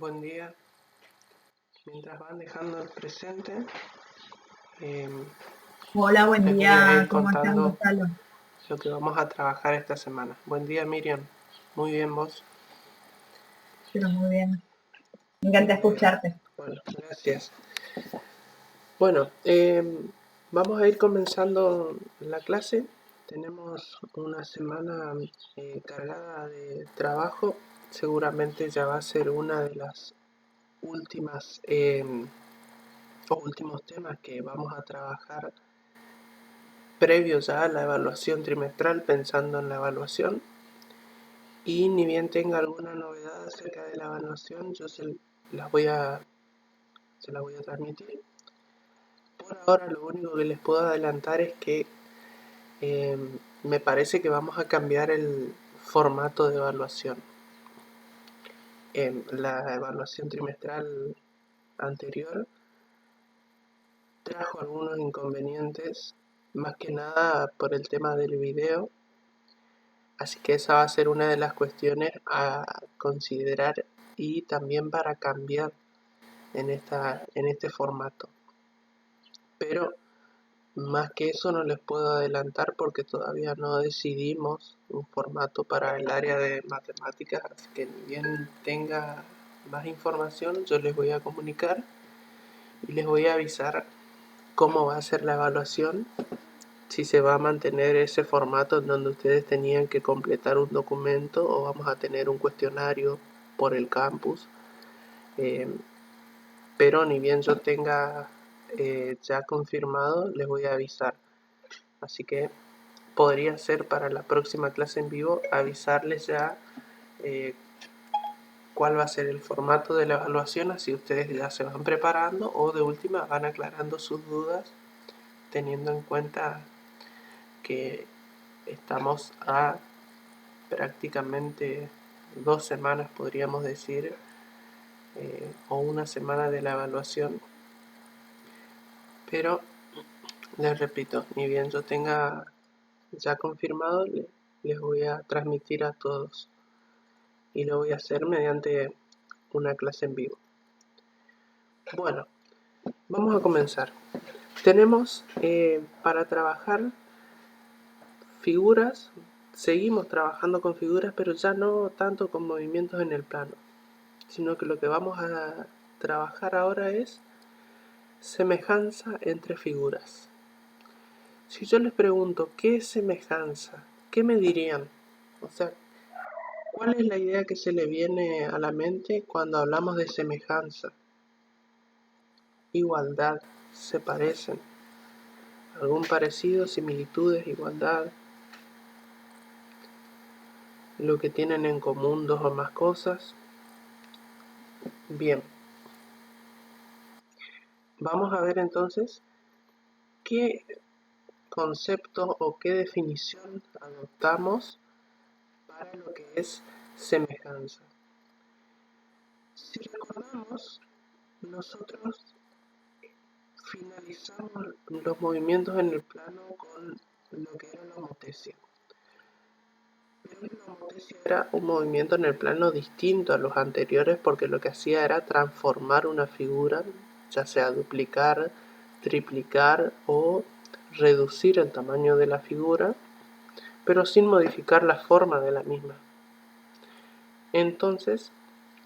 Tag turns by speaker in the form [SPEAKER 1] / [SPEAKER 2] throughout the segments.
[SPEAKER 1] Buen día. Mientras van dejando el presente,
[SPEAKER 2] Hola, buen
[SPEAKER 1] les voy a
[SPEAKER 2] día.
[SPEAKER 1] ir
[SPEAKER 2] ¿Cómo estás,
[SPEAKER 1] contando
[SPEAKER 2] Gonzalo?
[SPEAKER 1] lo que vamos a trabajar esta semana. Buen día, Miriam. Muy bien, vos.
[SPEAKER 2] Pero muy bien. Me encanta escucharte.
[SPEAKER 1] Bueno, gracias. Bueno, vamos a ir comenzando la clase. Tenemos una semana cargada de trabajo. Seguramente ya va a ser una de las últimas o últimos temas que vamos a trabajar previo ya a la evaluación trimestral, pensando en la evaluación. Y ni bien tenga alguna novedad acerca de la evaluación, yo se las voy a transmitir. Por ahora lo único que les puedo adelantar es que me parece que vamos a cambiar el formato de evaluación. La evaluación trimestral anterior trajo algunos inconvenientes, más que nada por el tema del video. Así que esa va a ser una de las cuestiones a considerar y también para cambiar en este formato. Pero más que eso no les puedo adelantar porque todavía no decidimos un formato para el área de matemáticas, así que ni bien tenga más información yo les voy a comunicar y les voy a avisar cómo va a ser la evaluación, si se va a mantener ese formato en donde ustedes tenían que completar un documento o vamos a tener un cuestionario por el campus. Pero ni bien yo tenga ya confirmado, les voy a avisar. Así que podría ser para la próxima clase en vivo avisarles ya cuál va a ser el formato de la evaluación, así ustedes ya se van preparando o de última van aclarando sus dudas, teniendo en cuenta que estamos a prácticamente 2 semanas, podríamos decir, o una semana de la evaluación. Pero les repito, ni bien yo tenga ya confirmado, les voy a transmitir a todos y lo voy a hacer mediante una clase en vivo. Bueno, vamos a comenzar. Tenemos para trabajar figuras, seguimos trabajando con figuras, pero ya no tanto con movimientos en el plano, sino que lo que vamos a trabajar ahora es semejanza entre figuras. Si yo les pregunto qué es semejanza, ¿qué me dirían? O sea, ¿cuál es la idea que se le viene a la mente cuando hablamos de semejanza? Igualdad, se parecen. ¿Algún parecido, similitudes, igualdad? Lo que tienen en común dos o más cosas. Bien, vamos a ver entonces qué concepto o qué definición adoptamos para lo que es semejanza. Si recordamos, nosotros finalizamos los movimientos en el plano con lo que era la homotesia. Pero la homotesia era un movimiento en el plano distinto a los anteriores porque lo que hacía era transformar una figura, ya sea duplicar, triplicar o reducir el tamaño de la figura, pero sin modificar la forma de la misma. Entonces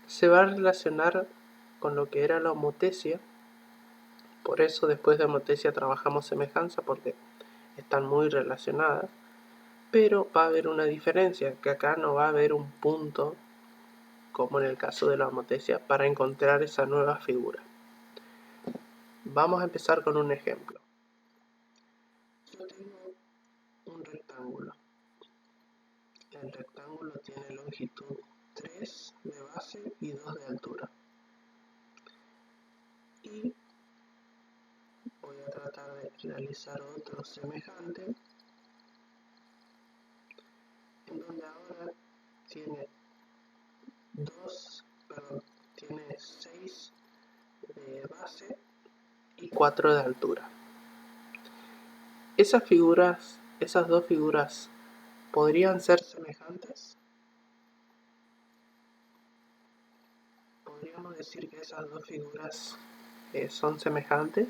[SPEAKER 1] se va a relacionar con lo que era la homotesia. Por eso después de homotesia trabajamos semejanza porque están muy relacionadas, pero va a haber una diferencia, que acá no va a haber un punto como en el caso de la homotesia para encontrar esa nueva figura. Vamos a empezar con un ejemplo. Yo tengo un rectángulo. El rectángulo tiene longitud 3 de base y 2 de altura. Y voy a tratar de realizar otro semejante, en donde ahora tiene 6 de base y 4 de altura. Esas dos figuras, ¿podrían ser semejantes? Podríamos decir que esas dos figuras son semejantes.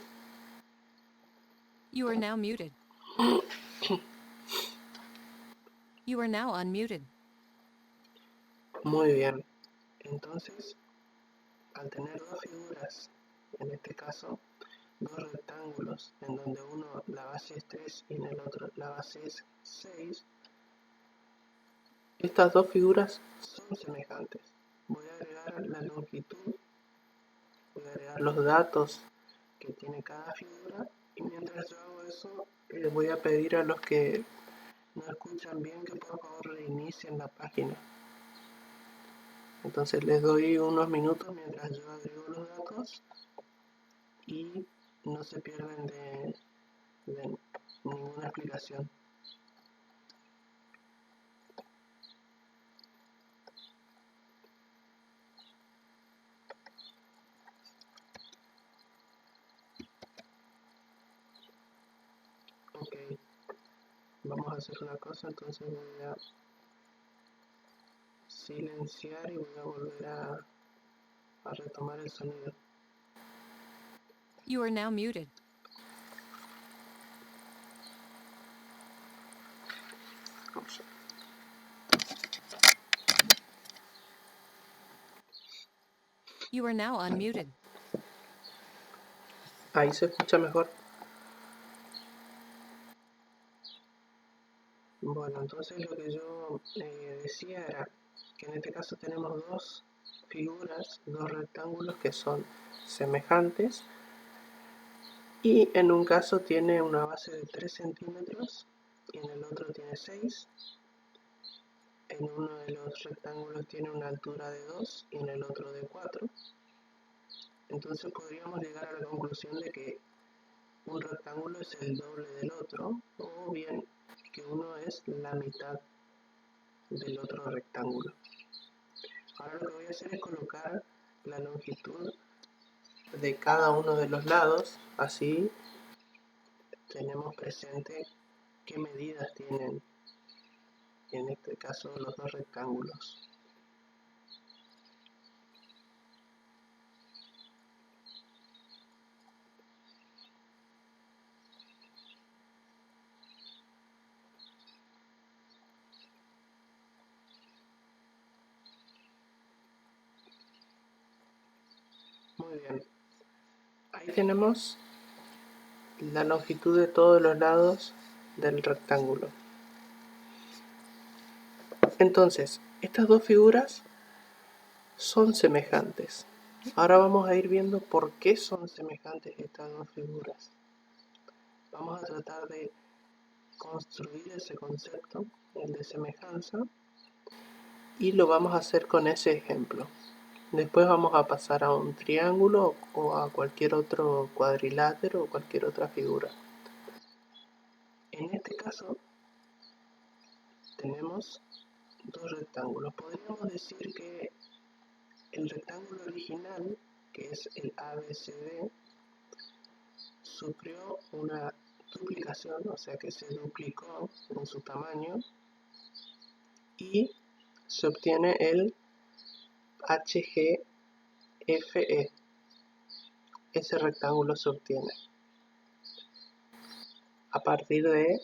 [SPEAKER 3] You are now muted. You are now unmuted.
[SPEAKER 1] Muy bien. Entonces, al tener dos figuras, en este caso, dos rectángulos, en donde uno la base es 3 y en el otro la base es 6, estas dos figuras son semejantes. Voy a agregar la longitud, voy a agregar los datos que tiene cada figura, y mientras yo hago eso, voy a pedir a los que no escuchan bien que por favor reinicien la página. Entonces les doy unos minutos mientras yo agrego los datos y no se pierden de ninguna explicación. Ok, vamos a hacer una cosa, entonces voy a silenciar y voy a volver a retomar el sonido.
[SPEAKER 3] You are now muted.
[SPEAKER 1] Vamos.
[SPEAKER 3] You are now unmuted.
[SPEAKER 1] Ahí se escucha mejor. Bueno, entonces lo que yo decía era que en este caso tenemos dos figuras, dos rectángulos que son semejantes, y en un caso tiene una base de 3 centímetros y en el otro tiene 6. En uno de los rectángulos tiene una altura de 2 y en el otro de 4. Entonces podríamos llegar a la conclusión de que un rectángulo es el doble del otro, o bien que uno es la mitad del otro rectángulo. Ahora lo que voy a hacer es colocar la longitud de cada uno de los lados, así tenemos presente qué medidas tienen en este caso los dos rectángulos. Muy bien, ahí tenemos la longitud de todos los lados del rectángulo. Entonces, estas dos figuras son semejantes. Ahora vamos a ir viendo por qué son semejantes estas dos figuras. Vamos a tratar de construir ese concepto, el de semejanza, y lo vamos a hacer con ese ejemplo. Después vamos a pasar a un triángulo o a cualquier otro cuadrilátero o cualquier otra figura. En este caso tenemos dos rectángulos. Podríamos decir que el rectángulo original, que es el ABCD, sufrió una duplicación, o sea que se duplicó en su tamaño, y se obtiene el HGFE. Ese rectángulo se obtiene a partir de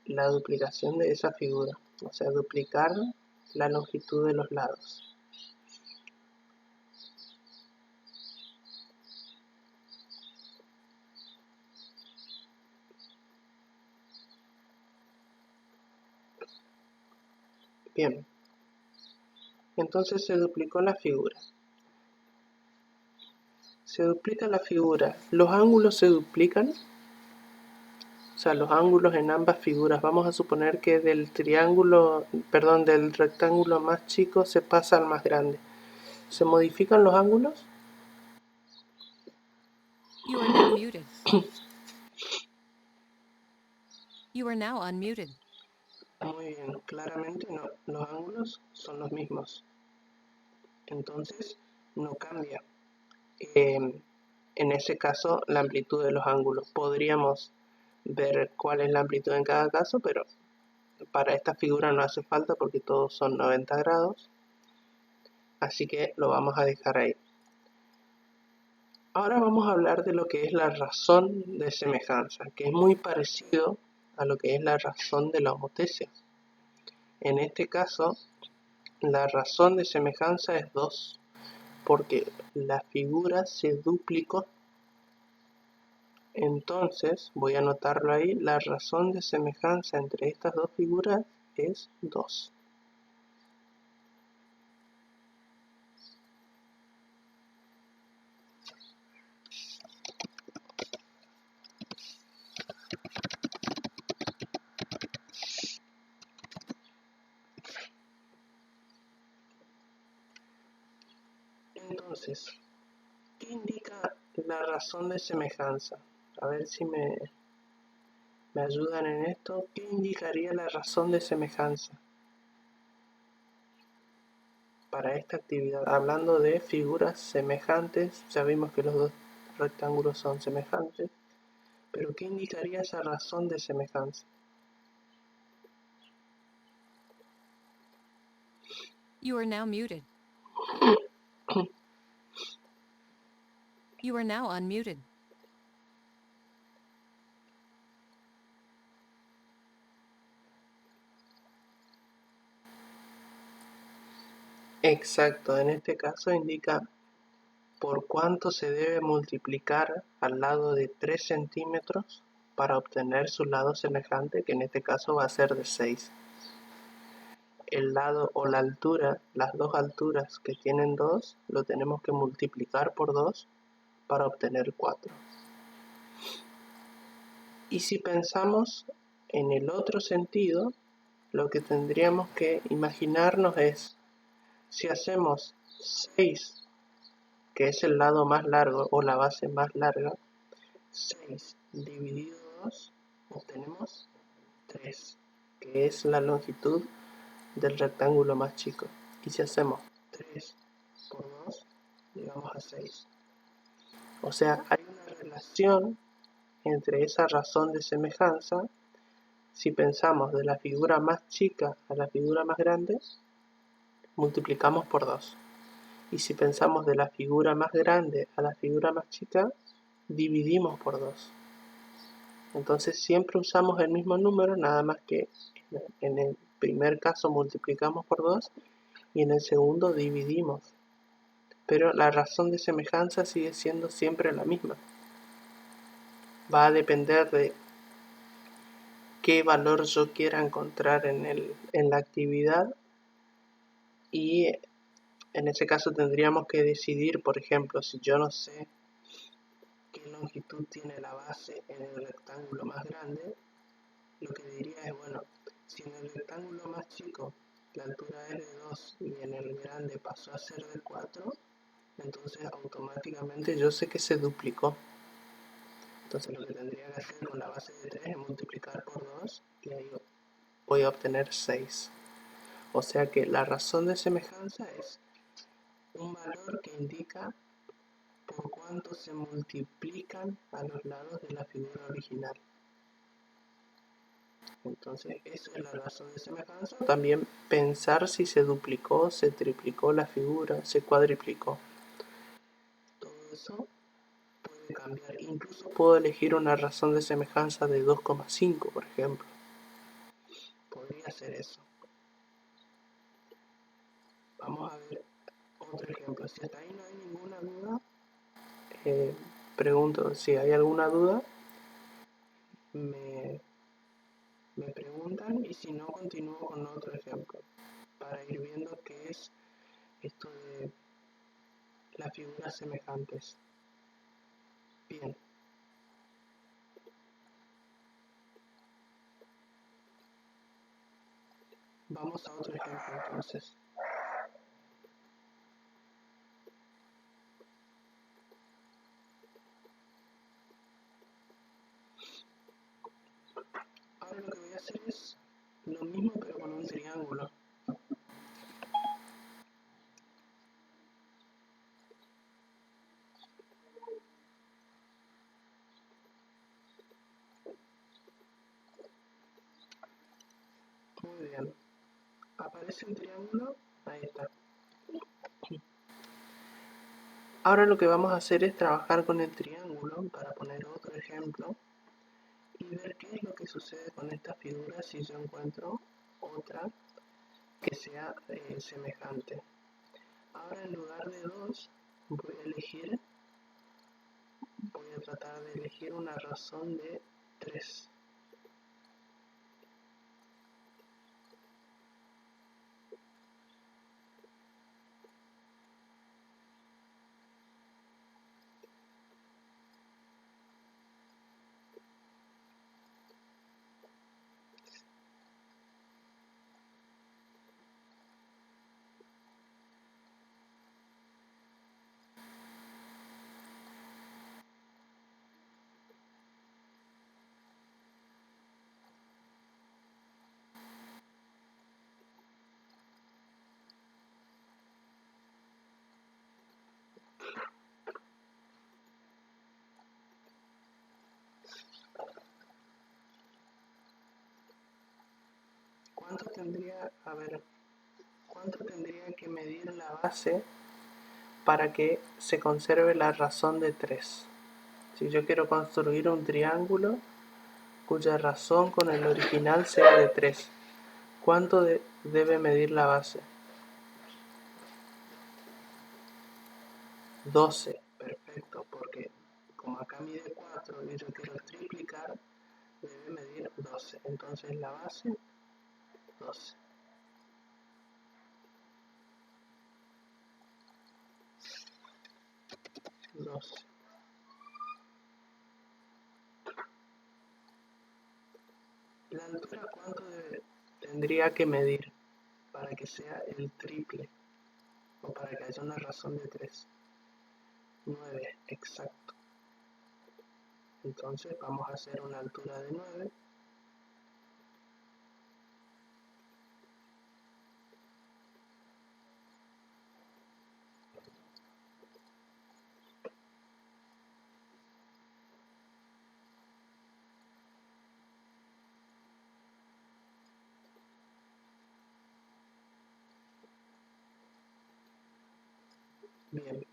[SPEAKER 1] la duplicación de esa figura, o sea, duplicar la longitud de los lados. Bien, entonces se duplicó la figura. Se duplica la figura. ¿Los ángulos se duplican? O sea, los ángulos en ambas figuras. Vamos a suponer que del rectángulo más chico se pasa al más grande. ¿Se modifican los ángulos?
[SPEAKER 3] You are now muted. You are now unmuted.
[SPEAKER 1] Muy bien, claramente no, los ángulos son los mismos. Entonces, no cambia. En ese caso, la amplitud de los ángulos. Podríamos ver cuál es la amplitud en cada caso, pero para esta figura no hace falta porque todos son 90 grados. Así que lo vamos a dejar ahí. Ahora vamos a hablar de lo que es la razón de semejanza, que es muy parecido a lo que es la razón de la homotesia. En este caso, la razón de semejanza es 2, porque la figura se duplicó. Entonces, voy a anotarlo ahí, la razón de semejanza entre estas dos figuras es 2. Entonces, ¿qué indica la razón de semejanza? A ver si me ayudan en esto. ¿Qué indicaría la razón de semejanza para esta actividad? Hablando de figuras semejantes, ya vimos que los dos rectángulos son semejantes, pero ¿qué indicaría esa razón de semejanza?
[SPEAKER 3] You are now muted. You are now unmuted.
[SPEAKER 1] Exacto, en este caso indica por cuánto se debe multiplicar al lado de 3 centímetros para obtener su lado semejante, que en este caso va a ser de 6. El lado o la altura, las dos alturas que tienen 2, lo tenemos que multiplicar por 2 para obtener 4. Y si pensamos en el otro sentido, lo que tendríamos que imaginarnos es, si hacemos 6, que es el lado más largo o la base más larga, 6 dividido 2, obtenemos 3, que es la longitud del rectángulo más chico. Y si hacemos 3 por 2, llegamos a 6. O sea, hay una relación entre esa razón de semejanza. Si pensamos de la figura más chica a la figura más grande, multiplicamos por 2. Y si pensamos de la figura más grande a la figura más chica, dividimos por 2. Entonces siempre usamos el mismo número, nada más que en el primer caso multiplicamos por 2 y en el segundo dividimos. Pero la razón de semejanza sigue siendo siempre la misma. Va a depender de qué valor yo quiera encontrar en la actividad, y en ese caso tendríamos que decidir, por ejemplo, si yo no sé qué longitud tiene la base en el rectángulo más grande, lo que diría es, bueno, si en el rectángulo más chico la altura es de 2 y en el grande pasó a ser de 4, entonces automáticamente yo sé que se duplicó. Entonces lo que tendría que hacer con la base de 3 es multiplicar por 2 y ahí voy a obtener 6. O sea que la razón de semejanza es un valor que indica por cuánto se multiplican a los lados de la figura original. Entonces esa es la razón de semejanza. También pensar si se duplicó, se triplicó la figura, se cuadriplicó. Todo eso puede cambiar. Incluso puedo elegir una razón de semejanza de 2,5, por ejemplo. Podría ser eso. Vamos a ver otro ejemplo. Si hasta ahí no hay ninguna duda, pregunto, si hay alguna duda, me preguntan, y si no, continúo con otro ejemplo para ir viendo qué es esto de las figuras semejantes. Bien. Vamos a otro ejemplo entonces. Ahora lo que voy a hacer es lo mismo pero con un triángulo. Muy bien. Aparece un triángulo. Ahí está. Ahora lo que vamos a hacer es trabajar con el triángulo para poner otro ejemplo y ver qué es lo que sucede con esta figura si yo encuentro otra que sea semejante. Ahora en lugar de 2 voy a tratar de elegir una razón de 3. ¿Cuánto tendría que medir la base para que se conserve la razón de 3? Si yo quiero construir un triángulo cuya razón con el original sea de 3, ¿cuánto debe medir la base? 12, perfecto, porque como acá mide 4 y yo quiero triplicar, debe medir 12. Entonces la base, 12. 12. ¿La altura cuánto tendría que medir para que sea el triple o para que haya una razón de 3? 9, exacto. Entonces vamos a hacer una altura de 9. Bien,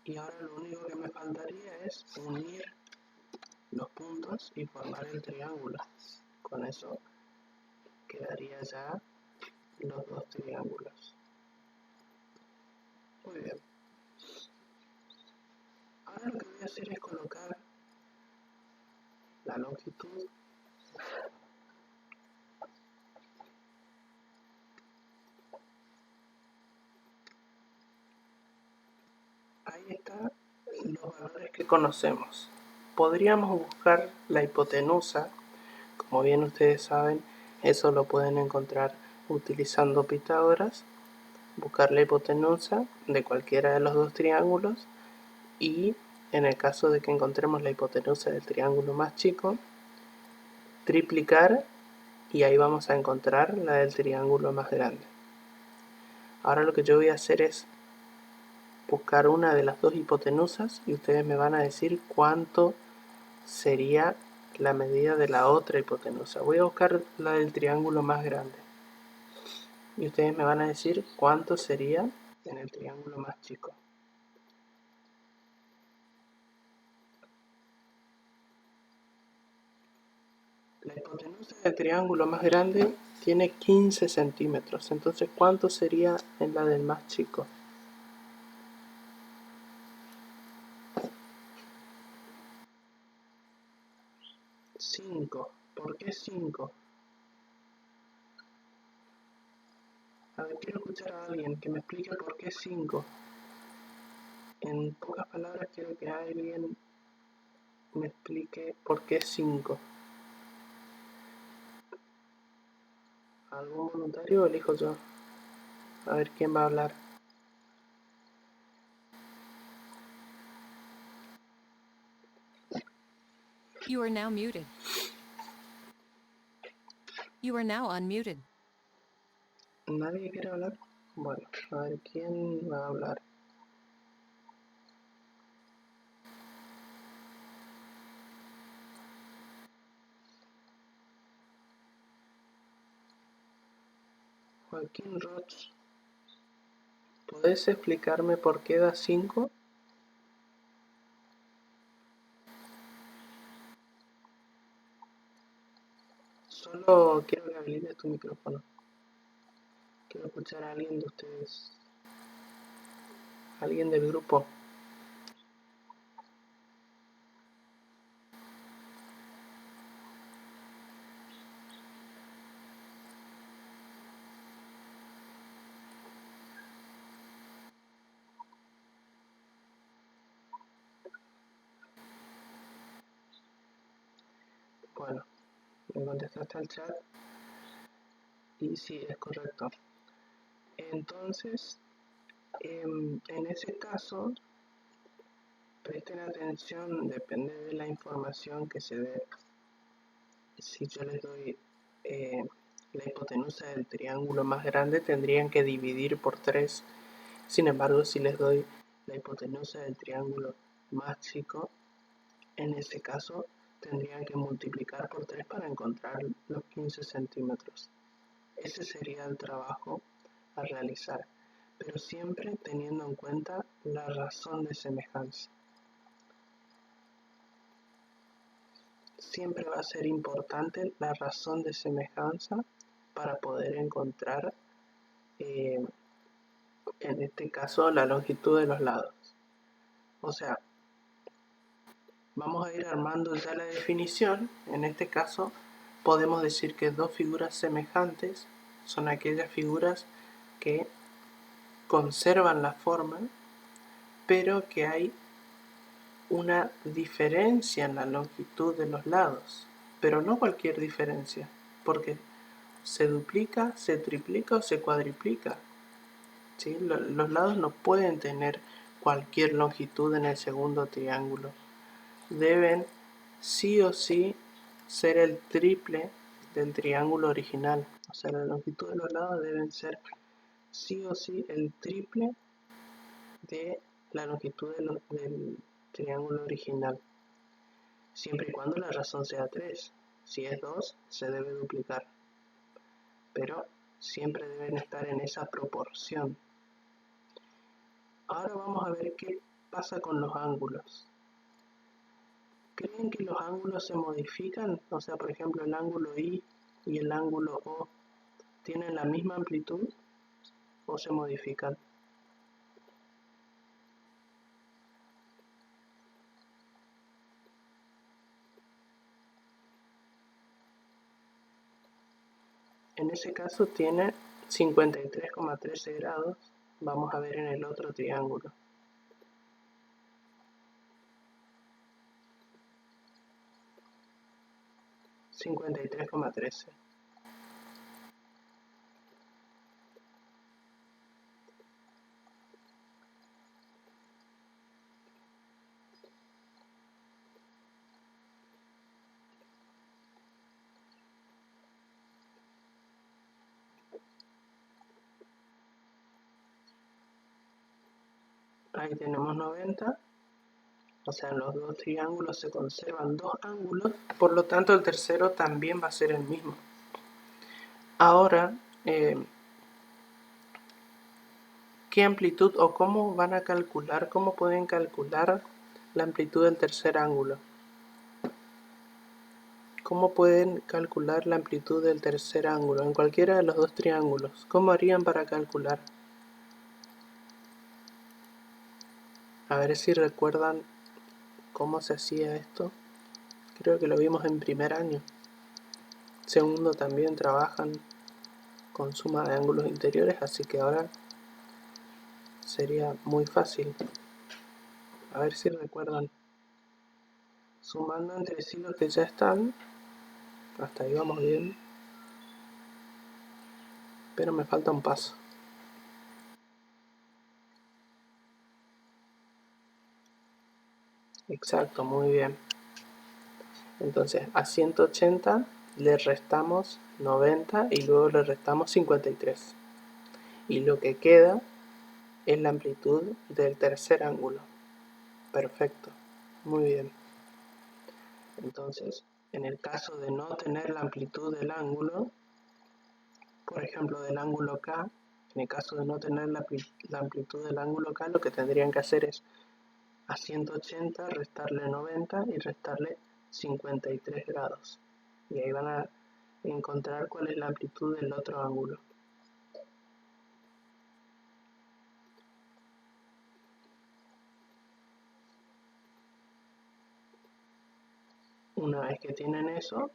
[SPEAKER 1] y ahora lo único que me faltaría es unir los puntos y formar el triángulo. Con eso quedaría ya los dos triángulos. Muy bien. Ahora lo que voy a hacer es colocar la longitud ahí está los valores que conocemos. Podríamos buscar la hipotenusa, como bien ustedes saben, eso lo pueden encontrar utilizando Pitágoras, buscar la hipotenusa de cualquiera de los dos triángulos y en el caso de que encontremos la hipotenusa del triángulo más chico, triplicar y ahí vamos a encontrar la del triángulo más grande. Ahora lo que yo voy a hacer es buscar una de las dos hipotenusas y ustedes me van a decir cuánto sería la medida de la otra hipotenusa. Voy a buscar la del triángulo más grande y ustedes me van a decir cuánto sería en el triángulo más chico. La hipotenusa del triángulo más grande tiene 15 centímetros, entonces ¿cuánto sería en la del más chico? 5. ¿Por qué 5? A ver, quiero escuchar a alguien que me explique por qué 5. En pocas palabras quiero que alguien me explique por qué 5. ¿Algún voluntario o elijo yo? A ver quién va a hablar.
[SPEAKER 3] You are now muted. You are now unmuted.
[SPEAKER 1] ¿Nadie quiere hablar? Bueno, a ver quién va a hablar. Joaquín Roch, ¿podés explicarme por qué da 5? Solo quiero que habilites tu micrófono. Quiero escuchar a alguien de ustedes. Alguien del grupo. Bueno, me contestaste al chat y sí, es correcto. Entonces, en ese caso, presten atención, depende de la información que se dé. Si yo les doy la hipotenusa del triángulo más grande, tendrían que dividir por 3. Sin embargo, si les doy la hipotenusa del triángulo más chico, en ese caso tendrían que multiplicar por 3 para encontrar los 15 centímetros. Ese sería el trabajo a realizar, pero siempre teniendo en cuenta la razón de semejanza. Siempre va a ser importante la razón de semejanza para poder encontrar, en este caso, la longitud de los lados. O sea, vamos a ir armando ya la definición. En este caso, podemos decir que dos figuras semejantes son aquellas figuras que conservan la forma, pero que hay una diferencia en la longitud de los lados, pero no cualquier diferencia, porque se duplica, se triplica o se cuadriplica, ¿sí? Los lados no pueden tener cualquier longitud en el segundo triángulo, deben sí o sí ser el triple del triángulo original, o sea, la longitud de los lados deben ser sí o sí el triple de la longitud del triángulo original, siempre y cuando la razón sea 3. Si es 2, se debe duplicar, pero siempre deben estar en esa proporción. Ahora vamos a ver qué pasa con los ángulos. ¿Creen que los ángulos se modifican? O sea, por ejemplo, el ángulo I y el ángulo O tienen la misma amplitud o se modifican. En ese caso tiene 53,13 grados. Vamos a ver en el otro triángulo. $53,13. Ahí tenemos 90. O sea, en los dos triángulos se conservan dos ángulos, por lo tanto el tercero también va a ser el mismo. Ahora, ¿qué amplitud o cómo van a calcular, cómo pueden calcular la amplitud del tercer ángulo? ¿Cómo pueden calcular la amplitud del tercer ángulo en cualquiera de los dos triángulos? ¿Cómo harían para calcular? A ver si recuerdan cómo se hacía esto. Creo que lo vimos en primer año. Segundo también trabajan con suma de ángulos interiores, así que ahora sería muy fácil. A ver si recuerdan. Sumando entre sí los que ya están. Hasta ahí vamos bien. Pero me falta un paso. Exacto, muy bien. Entonces a 180 le restamos 90 y luego le restamos 53. Y lo que queda es la amplitud del tercer ángulo. Perfecto, muy bien. Entonces, en el caso de no tener la amplitud del ángulo, por ejemplo del ángulo K, en el caso de no tener la amplitud del ángulo K, lo que tendrían que hacer es a 180 restarle 90 y restarle 53 grados. Y ahí van a encontrar cuál es la amplitud del otro ángulo. Una vez que tienen eso,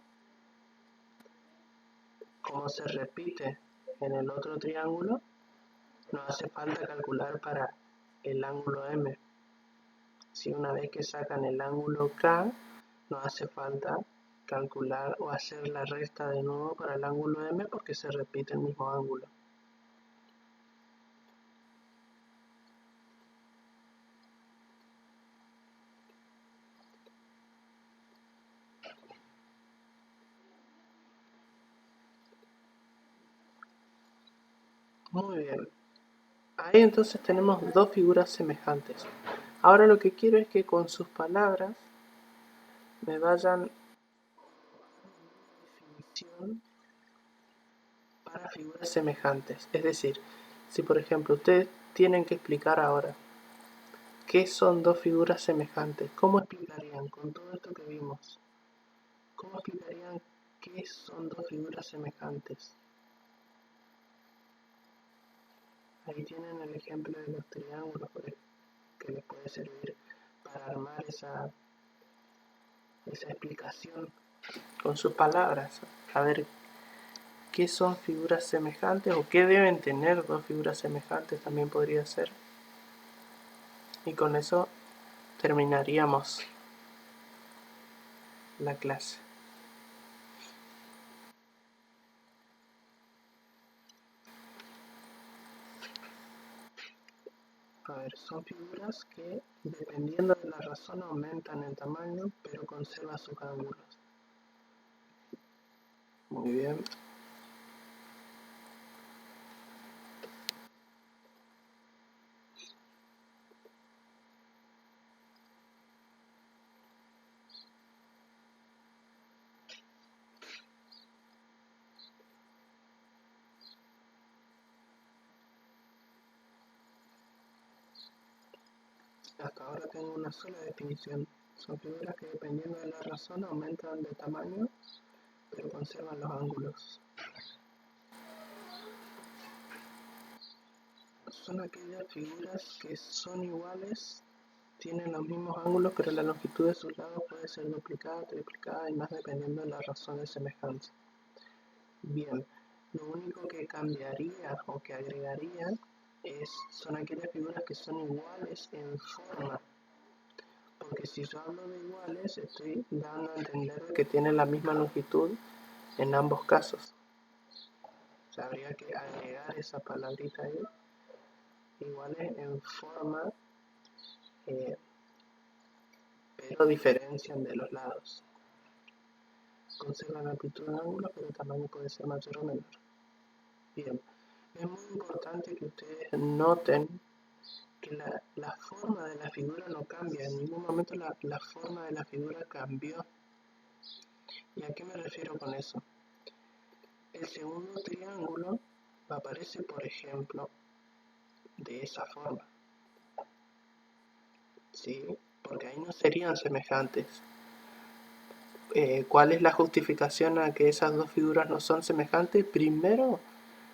[SPEAKER 1] como se repite en el otro triángulo, no hace falta calcular para el ángulo M. Si una vez que sacan el ángulo K, no hace falta calcular o hacer la resta de nuevo para el ángulo M porque se repite el mismo ángulo. Muy bien. Ahí entonces tenemos dos figuras semejantes. Ahora lo que quiero es que con sus palabras me vayan definición para figuras semejantes. Es decir, si por ejemplo ustedes tienen que explicar ahora qué son dos figuras semejantes, ¿cómo explicarían con todo esto que vimos? ¿Cómo explicarían qué son dos figuras semejantes? Ahí tienen el ejemplo de los triángulos que les puede servir para armar esa explicación con sus palabras. A ver, ¿qué son figuras semejantes o qué deben tener dos figuras semejantes? También podría ser. Y con eso terminaríamos la clase. A ver, son figuras que dependiendo de la razón aumentan en tamaño, pero conservan sus ángulos. Muy bien. Hasta ahora tengo una sola definición. Son figuras que dependiendo de la razón aumentan de tamaño, pero conservan los ángulos. Son aquellas figuras que son iguales, tienen los mismos ángulos, pero la longitud de sus lados puede ser duplicada, triplicada y más dependiendo de la razón de semejanza. Bien, lo único que cambiaría o que agregaría son aquellas figuras que son iguales en forma. Porque si yo hablo de iguales, estoy dando a entender que tienen la misma longitud en ambos casos. O sea, habría que agregar esa palabrita ahí. Iguales en forma, pero diferencian de los lados. Conservan amplitud de ángulo, pero el tamaño puede ser mayor o menor. Bien, es muy importante que ustedes noten que la forma de la figura no cambia. En ningún momento la forma de la figura cambió. ¿Y a qué me refiero con eso? El segundo triángulo aparece, por ejemplo, de esa forma. ¿Sí? Porque ahí no serían semejantes. ¿Cuál es la justificación a que esas dos figuras no son semejantes? Primero,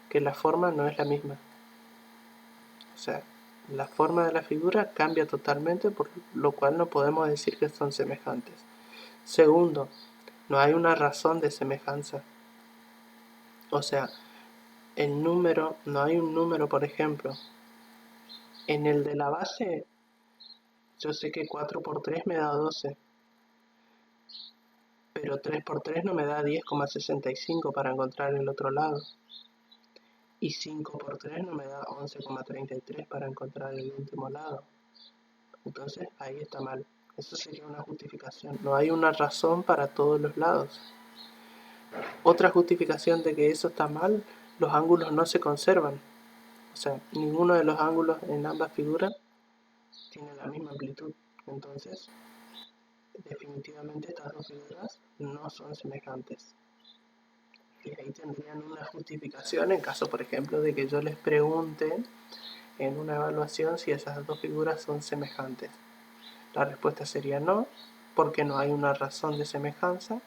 [SPEAKER 1] que la forma no es la misma. O sea, la forma de la figura cambia totalmente, por lo cual no podemos decir que son semejantes. Segundo, no hay una razón de semejanza. O sea, el número, no hay un número, por ejemplo. En el de la base, yo sé que 4 por 3 me da 12. Pero 3 por 3 no me da 10,65 para encontrar el otro lado. Y 5 por 3 no me da 11,33 para encontrar el último lado. Entonces ahí está mal. Eso sería una justificación. No hay una razón para todos los lados. Otra justificación de que eso está mal, los ángulos no se conservan. O sea, ninguno de los ángulos en ambas figuras tiene la misma amplitud. Entonces, definitivamente estas dos figuras no son semejantes. Y ahí tendrían una justificación en caso, por ejemplo, de que yo les pregunte en una evaluación si esas dos figuras son semejantes. La respuesta sería no, porque no hay una razón de semejanza.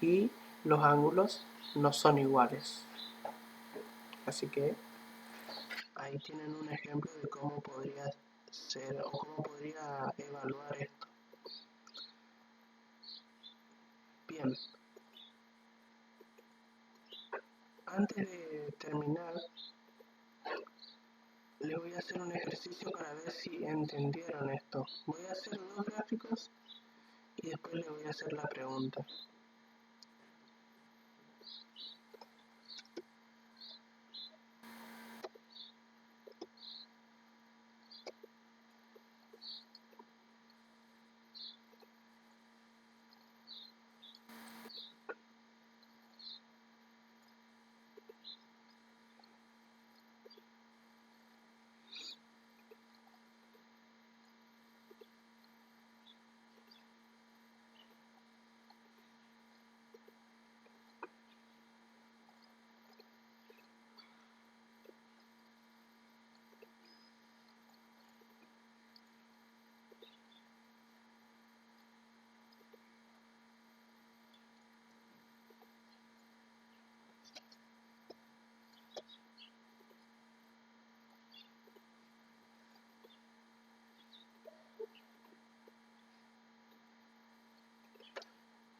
[SPEAKER 1] Y los ángulos no son iguales. Así que ahí tienen un ejemplo de cómo podría ser o cómo podría evaluar esto. Bien, antes de terminar, les voy a hacer un ejercicio para ver si entendieron esto. Voy a hacer dos gráficos y después les voy a hacer la pregunta.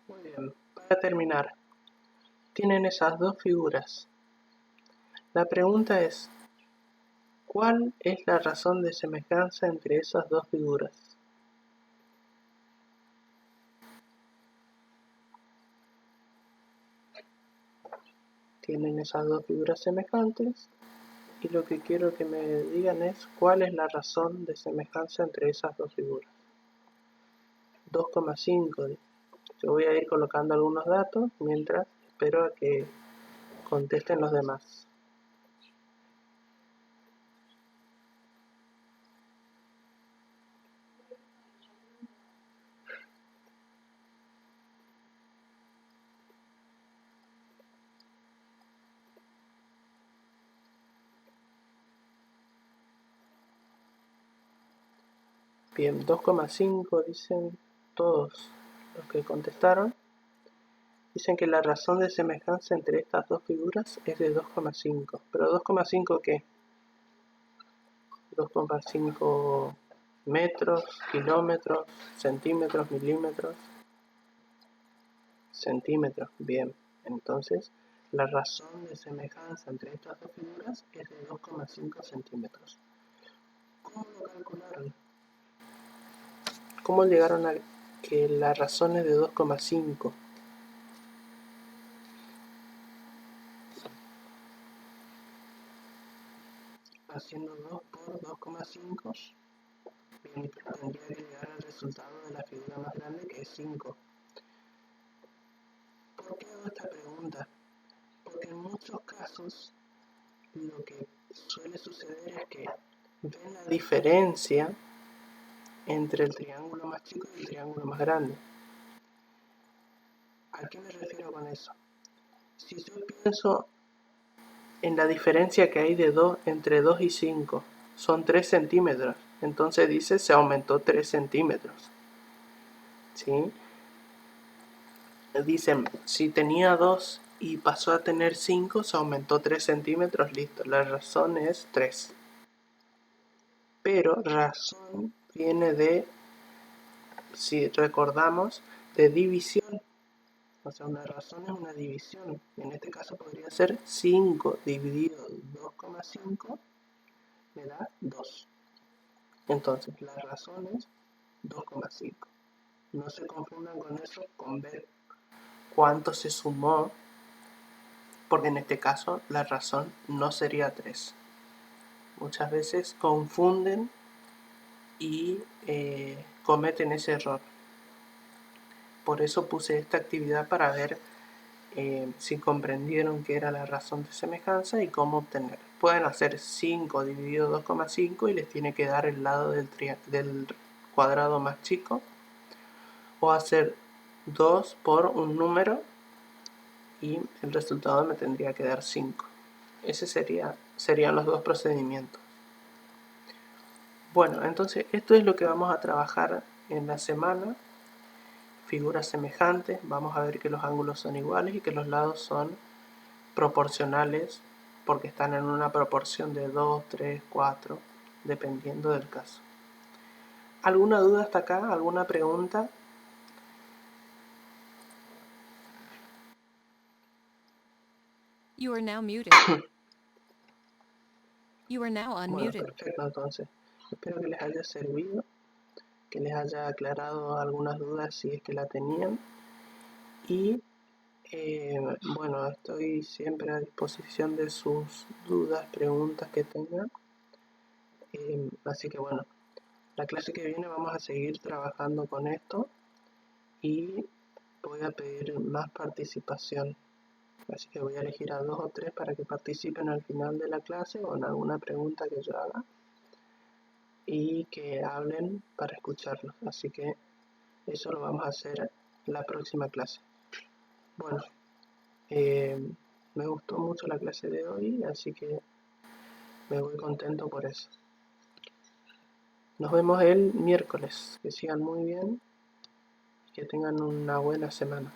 [SPEAKER 1] Muy bien, para terminar, tienen esas dos figuras. La pregunta es, ¿cuál es la razón de semejanza entre esas dos figuras? Tienen esas dos figuras semejantes y lo que quiero que me digan es cuál es la razón de semejanza entre esas dos figuras. 2,5. Yo voy a ir colocando algunos datos mientras espero a que contesten los demás. Bien, 2,5 dicen todos los que contestaron. Dicen que la razón de semejanza entre estas dos figuras es de 2,5. ¿Pero 2,5 qué? 2,5 metros, kilómetros, centímetros, milímetros, centímetros. Bien, entonces la razón de semejanza entre estas dos figuras es de 2,5 centímetros. ¿Cómo lo calcularon? ¿Cómo llegaron a que la razón es de 2,5? Haciendo 2 por 2,5, bien, tendría que llegar al resultado de la figura más grande, que es 5. ¿Por qué hago esta pregunta? Porque en muchos casos lo que suele suceder es que ven la diferencia entre el triángulo más chico y el triángulo más grande. ¿A qué me refiero con eso? Si yo pienso en la diferencia que hay entre 2 y 5, son 3 centímetros. Entonces dice se aumentó 3 centímetros. ¿Sí? Dicen, si tenía 2 y pasó a tener 5, se aumentó 3 centímetros, listo. La razón es 3. Pero razón viene de, si recordamos, de división. O sea, una razón es una división. En este caso podría ser 5 dividido 2,5 me da 2. Entonces la razón es 2,5. No se confundan con eso, con ver cuánto se sumó, porque en este caso la razón no sería 3. Muchas veces confunden y cometen ese error. Por eso puse esta actividad para ver si comprendieron qué era la razón de semejanza y cómo obtener. Pueden hacer 5 dividido 2,5 y les tiene que dar el lado del cuadrado más chico, o hacer 2 por un número y el resultado me tendría que dar 5. Ese serían los dos procedimientos. Bueno, entonces esto es lo que vamos a trabajar en la semana. figuras semejantes, vamos a ver que los ángulos son iguales y que los lados son proporcionales porque están en una proporción de 2, 3, 4, dependiendo del caso. ¿Alguna duda hasta acá? ¿Alguna pregunta?
[SPEAKER 3] You are now muted. You are now
[SPEAKER 1] Bueno,
[SPEAKER 3] unmuted.
[SPEAKER 1] perfecto, entonces. Espero que les haya servido, que les haya aclarado algunas dudas si es que la tenían. Y bueno, estoy siempre a disposición de sus dudas, preguntas que tengan. Así que bueno, la clase que viene vamos a seguir trabajando con esto y voy a pedir más participación. Así que voy a elegir a 2 o 3 para que participen al final de la clase o en alguna pregunta que yo haga y que hablen para escucharlos. Así que eso lo vamos a hacer en la próxima clase. Bueno, me gustó mucho la clase de hoy, así que me voy contento por eso. Nos vemos el miércoles. Que sigan muy bien y que tengan una buena semana.